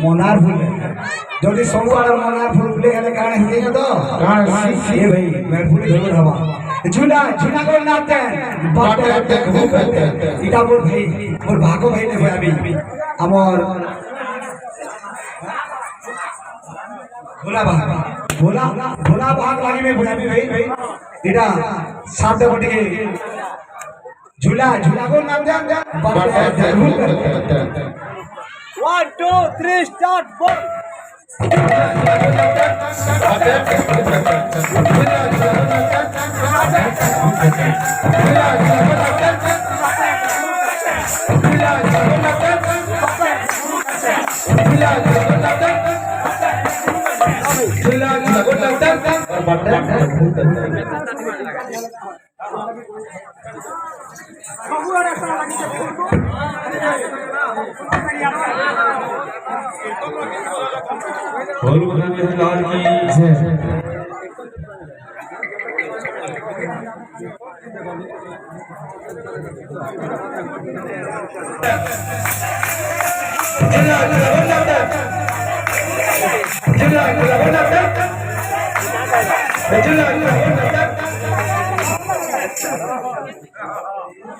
मनार फूल जल्दी सब वाला मनार फूल ले गले काहे हिते तो ये भाई मैं फूल धर हवा झूला झूला को नाचते बाटे इटा मोर भाई मोर भागो भाई ने अभी हमर भोला भाग भोला भोला भाग लागी में बुलाबी भाई इटा साथ बटी के झूला झूला को नाचते बाटे 1 2 3 start ball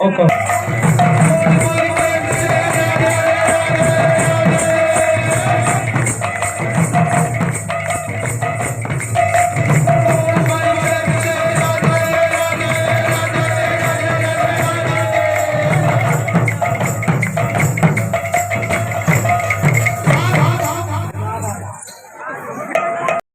Okay.